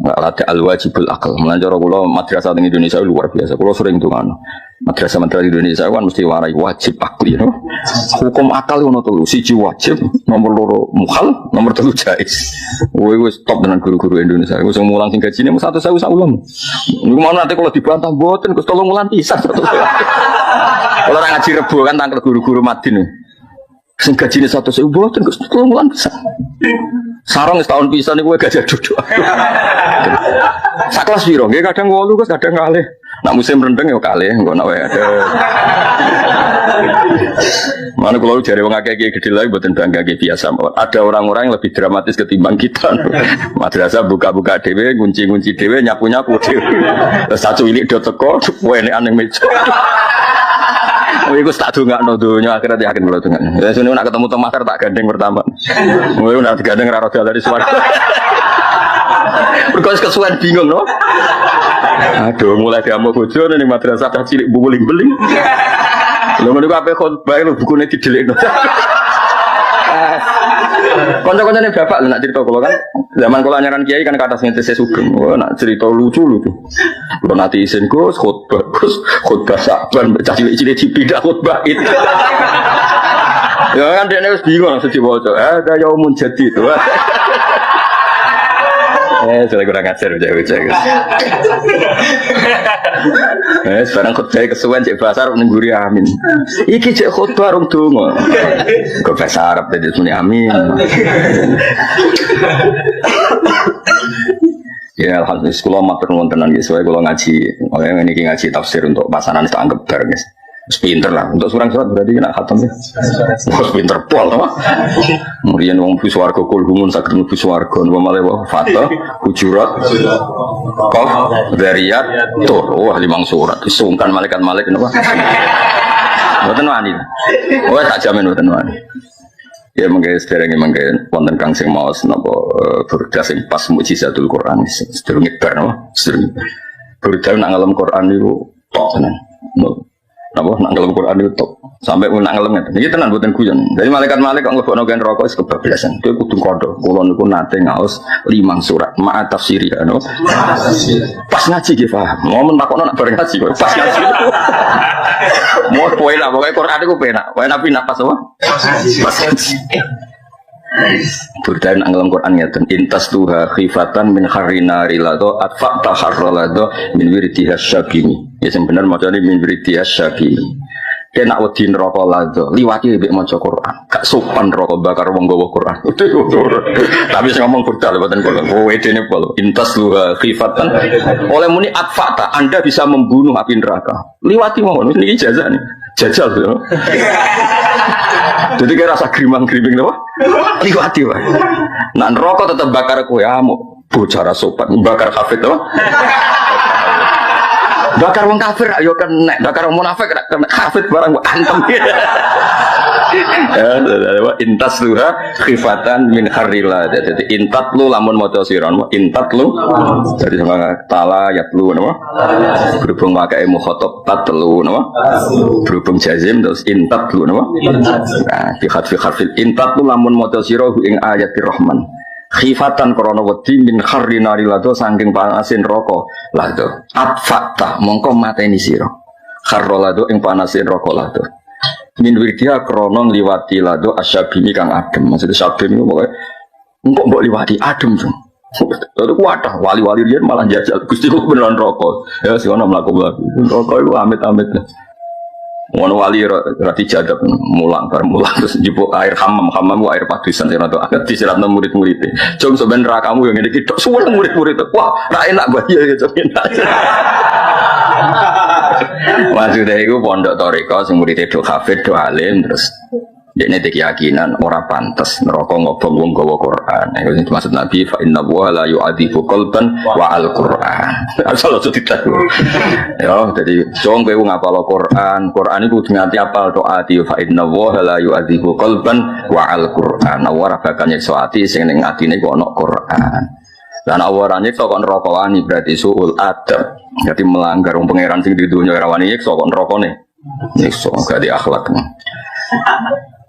Late al-wajibul akal. Mulane cara kula madrasah teng Indonesia luar biasa. Kula sering tungan. Madrasah Indonesia kan mesti warai wajib akli no. Hukum akal ono telu, siji wajib, nomor 2 mukhal, nomor 3 jaiz. Wis top dengan guru-guru Indonesia. Wis mulang sing gajine 1.000 sak ulang. Niku mau nanti kalau dibantah mboten Gus tolong mulang pisan. Kalau ora ngaji rebo kan tangkel guru-guru Madin. Sing gajine 1.000 mboten Gus tolong mulang pisan. Sarong setahun pisan niku gajah duduk. Sak kelas piro? Nggih kadang 8 Gus, kadang kalih. Nak musim rendeng ya kalih, engko nak wae ada. Mana kalau jare wong akeh gede lagi mboten bangga biasa. Ada orang-orang yang lebih dramatis ketimbang kita. Madrasah buka-buka dhewe, kunci-kunci dhewe, nyapu-nyapu dhewe. Terus satu ilik do teko, enek-enek meja. Oh iku tak dongakno donya akhirnya yakin kula dongan. Ya sune nak ketemu teng Makar tak gandeng pertama. Oh iku nak digandeng ra rada dari swarga. Perkos kesuwen bingung no. Aduh mulai diamuk bojo ning madrasah dah cilik buling-beling. Lha ngono ku ape khotbah lho bukune didelikno. Kanca-kancane bapak lho nak cerita kula kan zaman kula nyaran kiai kan kata sing tesih sugeng. Oh nak cerita lucu. Kula nanti isin Gus khotbah Saban cah cilik-cilik dipindah khotbah itu. Ya kan dekne wis bingung langsung diwaca. Ada yaumun jadid. Sudah kurang ajar bocah-bocah. Sekarang khutbah kesuwen cek bahasa Arab nengguri amin. Iki cek khutbah rong donga. Kok bahasa Arab dadi muni amin. Ya alhamdulillah sekolah matur nuwun tenan guys. Soale kula ngaji, oleh niki ngaji tafsir untuk pasaran tak anggap bar guys. Wis pinter lah untuk surang surat berarti kena khatam ya. Wis pinter pol to. Kemudian wong bus warga kulhumun saged mlebu swarga napa malih wa fatah hujurat qaf dariyat tur wah 5 surat disungkan malaikat-malaikat napa. Mboten wani. Oh tak jamin mboten wani. Ya mengke sederenge mengke wonten kang sing maos napa burda sing pas mukjizatul Quran sedurunge bar napa sedurunge burda nang ngalem Quran niku tok tenan napa nang ngalem Quran niku tok sampai nang ngalem ngeten iki tenan mboten guyon dadi malaikat-malaikat kok nglebokno gen rokok wis kebablasan kowe kudu kodho kula niku nate ngaos 5 surat ma'a tafsiri no pas ngaji ki paham momen takokno nak bareng ngaji pas ngaji mau poin lah, pokoknya Quran itu penak. Poin apa napas apa? Pas ngaji. Berdaya nang Quran ya, intas tuha khifatan min harina rilado atfa taharrolado min wirdiha syabini. Ya yang benar macamnya min wirdiha syabini. Kena wedin rokok lado, liwati lebih maca Quran. Gak sopan rokok bakar wong gawa Quran. Tapi saya ngomong berdaya lewatan Quran. Oh ini polo. Intas tuha khifatan. Oleh muni atfata, Anda bisa membunuh api neraka. Liwati mau, ini ijazah nih, jajal tuh. Jadi kayak rasa grimang-griming tuh. Liwati wah. Nah rokok tetap bakar kue amuk. Bocah sopan, bakar kafir tuh. Bakar wong kafir ayo kena, bakar wong munafik kena kafir barang antem. Ya, intas luha khifatan min harila. Jadi intat lu lamun maca sira, intat lu. Jadi sama tala yatlu napa? Berhubung pakai mukhatab tatlu napa? Berhubung jazim terus intat lu napa? Nah, fi harfil intat lu lamun maca sira ing ayatir rahman. Khifatan korona wedi min kharrina rilado saking panasin roko lado atfata mongko mateni sira kharrolado ing panasin roko lado min wirdia krono liwati lado asyabini kang adem maksud syabin itu pokoke engko mbok liwati adem jung itu kuatah wali-wali riyen malah jajal Gusti ku beneran rokok ya sing ana mlaku-mlaku rokok iku amit-amit. Wono wali rati jadab mulang terus jupuk air hamam air padusan sing rada agak disiratno murid-murid. Jom sampean ra kamu yang ngene iki tok suwun murid-murid. Wah, ra enak bahaya ya jom enak. Maksudnya iku pondok toriko sing murid do hafid do alim terus dekne keyakinan ora pantes neraka ngobong wong gawa Quran. Iku maksud Nabi fa inna wa la yu'adibu qalban wa al-Quran. Asal aja ditahu. Ya, jadi jong kowe ngapal Quran. Quran iku kudu nganti apal doati fa inna wa la yu'adibu qalban wa al-Quran. Ora bakal nyiksa ati sing ning atine kok ana Quran. Lan awarane kok neraka wani berarti suul adab. Jadi melanggar wong pangeran sing di dunya ora wani nyiksa kok nerakane. Nyiksa gak di akhlak.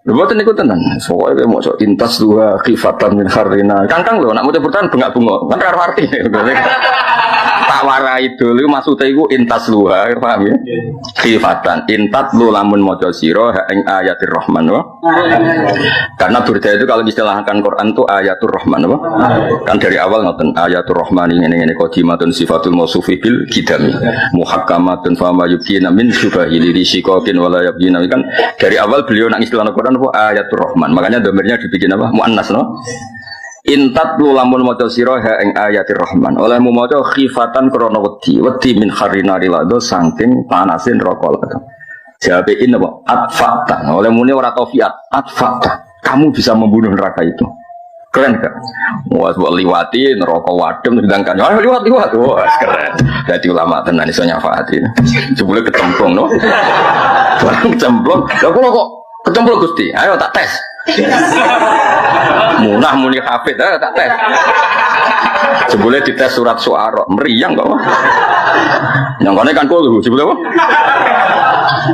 Buatan itu tenan, soalnya mau so intas dua khifatan min harina. Kangkang lo, nak mau bertahan bengak bengok, kan raro arti. Tak warai dulu maksudnya itu intas dua, paham ya? Khifatan, intat lu lamun mojo siro, ing ayatir rahman, wah. Karena berita itu kalau istilahkan Quran itu ayatur rahman, wah. Kan dari awal ngoten ayatur rahman ini qadimatun sifatul mausufi bil kidami, muhakkamatun fama yubkina min subahili risikokin walayabina. Kan dari awal beliau nak istilah Quran ayatul rahman, makanya domirnya dibikin apa? Muannas no. Intat lu lamun maca sira ha ing ayatir rahman. Oleh mu maca khifatan krana wedi min harina rilado saking panasin neraka lado. Jawabe in apa? Atfata. Oleh muni ora tofiat, atfata. Kamu bisa membunuh neraka itu. Keren kan? Wah, liwati neraka wadem sedangkan liwat. Wah, keren. Dadi ulama tenan iso nyafaati. Jebule ketemplung no. Barang kecemplung. Lah kok kecemplung Gusti? Ayo tak tes. Munah muni hafid tak tes. Jebule dites surat Syu'ara, meriang kok. Yang kene kan kulo jebule apa?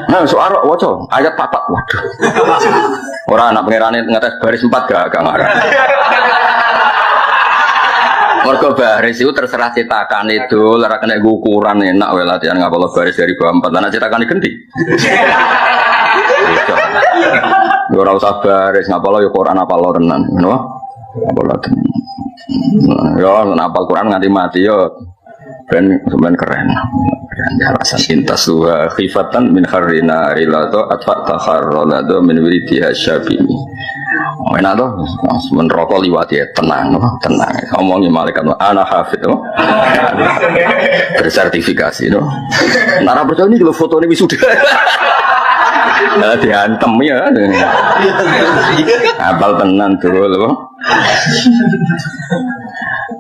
Nah, Syu'ara waca ayat 4. Waduh. Ora anak pangerane ngetes baris 4 gak ngarep. Mergo baris itu terserah cetakan itu, lara kena ukuran enak wae latihan ngapal baris dari bawah 4. Lah cetakane gendi. Ora usah baris ngapal yo Quran apal tenan, ngono. Apal tenan. Ya apal Quran nganti mati yo ben keren. Alasan intas suha khifatan min kharina ilato atfa takharralado min wiridiha syabini. Enak toh, menrokok liwat ya tenang, tenang. Ngomongin malaikat, anak hafid, bersertifikasi, no. Nara percaya ini kalau foto ini wisuda, diantem ya, apal tenan tuh, loh.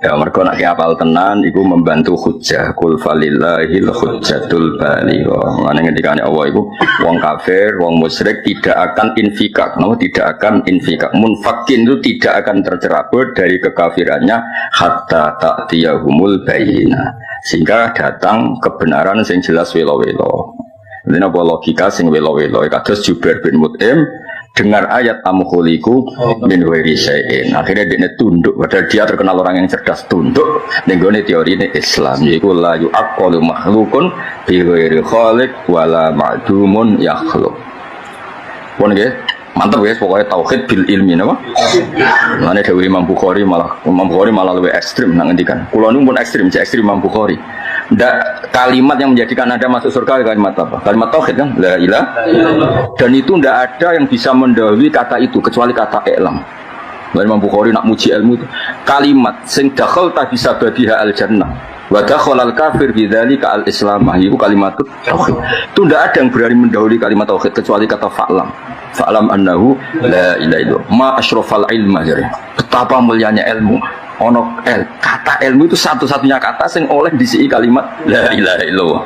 Ya mereka nak apal tenan, iku membantu hujjah, kul falillahil hujjatul baligha. Mana ngendikane Allah iku, wong kafir, wong musyrik tidak akan infikak, tidak akan infik. Munfakin itu tidak akan tercerabut dari kekafirannya hatta ta'tiyahumul bayyinah, sehingga datang kebenaran sing jelas welo-welo. Ini apa logika sing welo-welo? Kados Jubair bin Mut'im dengar ayat amkhuliku min ghairi syai'in, akhirnya dia tunduk, padahal dia terkenal orang yang cerdas, tunduk nenggone teori ini Islam, yaitu la yu'aqqalu makhlukun bi ghairi khaliq wala ma'dumun yakhluq. Pun nggih mantap guys, pokoknya tauhid bil ilmi napa? Mane dewe Imam Bukhari malah lebih ekstrim nang ngendikan. Kula nu pun ekstrim, cek ekstrim Imam Bukhari. Ndak kalimat yang menjadikan Anda masuk surga kalimat apa? Kalimat tauhid kan? La ilaha illallah. Dan itu ndak ada yang bisa mendahului kata itu kecuali kata i'lam. Imam Bukhari nak muji ilmu itu kalimat sing dakhal ta bisa badiha al jannah wa dakhala al kafir bi dzalika al islam, itu kalimat tauhid. Itu ndak ada yang berani mendahului kalimat tauhid kecuali kata fa'lam. Fa'lam annahu la ilaha illallah. Ma asyrafal ilma jare. Betapa mulianya ilmu. Ono kata ilmu itu satu-satunya kata sing oleh diisi kalimat la ilaha illallah.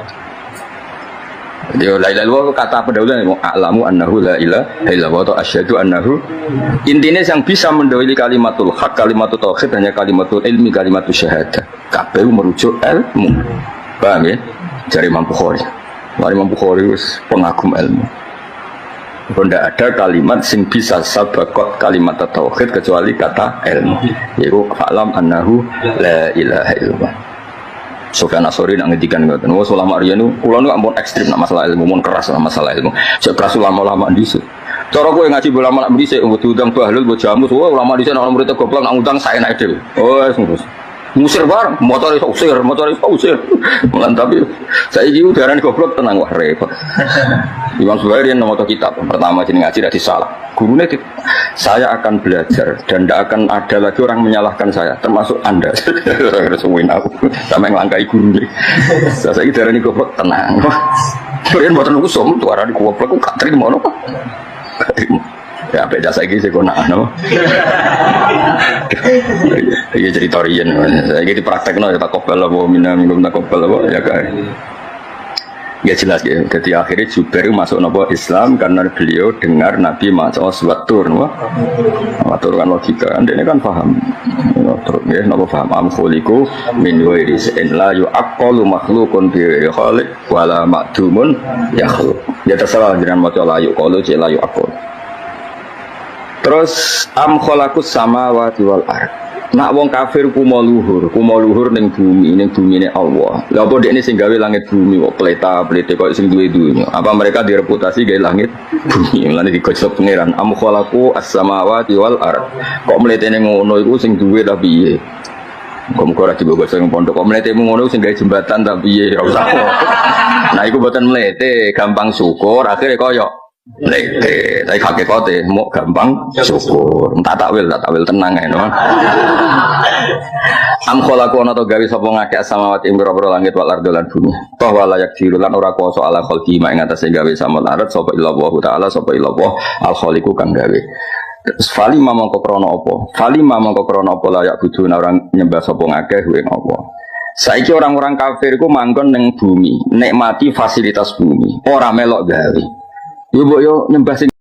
Jadi la ilaha illallah kata pendahuluan a'lamu annahu la ilaha illallah atau asyhadu annahu. Intinya yang bisa mendahului kalimatul haq, kalimatul tauhid hanya kalimatul ilmi, kalimatul syahadah. Kabeh merujuk ilmu. Paham ya? Dari Imam Bukhari. Imam Bukhari pengagum ilmu. Tidak ada kalimat sing bisa sabakot kalimat tauhid kecuali kata ilmu. Yaitu fa'lam annahu la ilaha illallah. Sufyan As-Tsauri nak ngendikan ngoten. Wong ulama riyen niku kula niku ampun ekstrem nak masalah ilmu, mun keras lah masalah ilmu. Sik keras ulama-ulama dhisik. Cara kowe ngaji ulama nak dhisik ngudang bahlul bojamu, ulama dhisik ana murid goblok nak ngundang saenake dhewe. Oh wis ngusir bareng, motor iso usir. Mulan tapi saiki udaran goblok tenang wah repot. Imam Zuhair yang nomor kitab pertama jeneng ngaji tidak disalah. Gurunya saya akan belajar dan tidak akan ada lagi orang menyalahkan saya, termasuk Anda. Semuanya aku sampai ngelangkai gurunya. Saya ini darah ini goblok tenang. Kalian buatan usum tuh arah di goblok aku gak terima no. Ya beda saya gitu kok nak no. Iya cerita rian. Saya gitu praktek no ya tak kopel lah, minum tak kopel lah ya kan. Ya jelas ya. Jadi akhirnya Jubair masuk nopo Islam karena beliau dengar Nabi masuk watur, watur kan logika. Anda ini kan paham. Terus ya nopo paham. Amkhuliku min ghairi syai'in la yu'aqqalu makhlukun bi ghairi khaliq wala ma'dumun yakhluq. Ya terserah jenengan maca la yuqalu la yu'aqqalu. Terus am khalaqus samawati wal ardh. Nak wong kafir kumo luhur ning bumi ini Allah. Lha apa dekne sing gawe langit bumi kok plete kok sing duwe dunya. Apa mereka direputasi gawe langit bumi? Lan digojok pangeran am khalaqu as-samawati wal ardh. Kok mletene ngono iku sing duwe ta piye? Kok ora dibogos sing pondok kok mletene ngono sing gawe jembatan ta piye? Ora usah. Nah iku mboten mlete, gampang syukur akhire koyo lete, tapi hakikate mau gampang syukur. Tak takwil tenang ya, no. Am khalaqu ana to gawe sapa ngakeh samawati ing pira-pira langit wal ardh lan bumi. Toh wala yakdiru lan ora kuwasa ala khalqi mak ing atase gawe samawati ardh sapa illallah taala sapa illallah al khaliqu kang gawe. Fali mamangka krana apa? Fali mamangka krana apa layak buduna orang nyembah sapa ngakeh ing apa. Saiki orang-orang kafir iku manggon ning bumi, nikmati fasilitas bumi, ora melok gawe. Yo mbok yo nyembah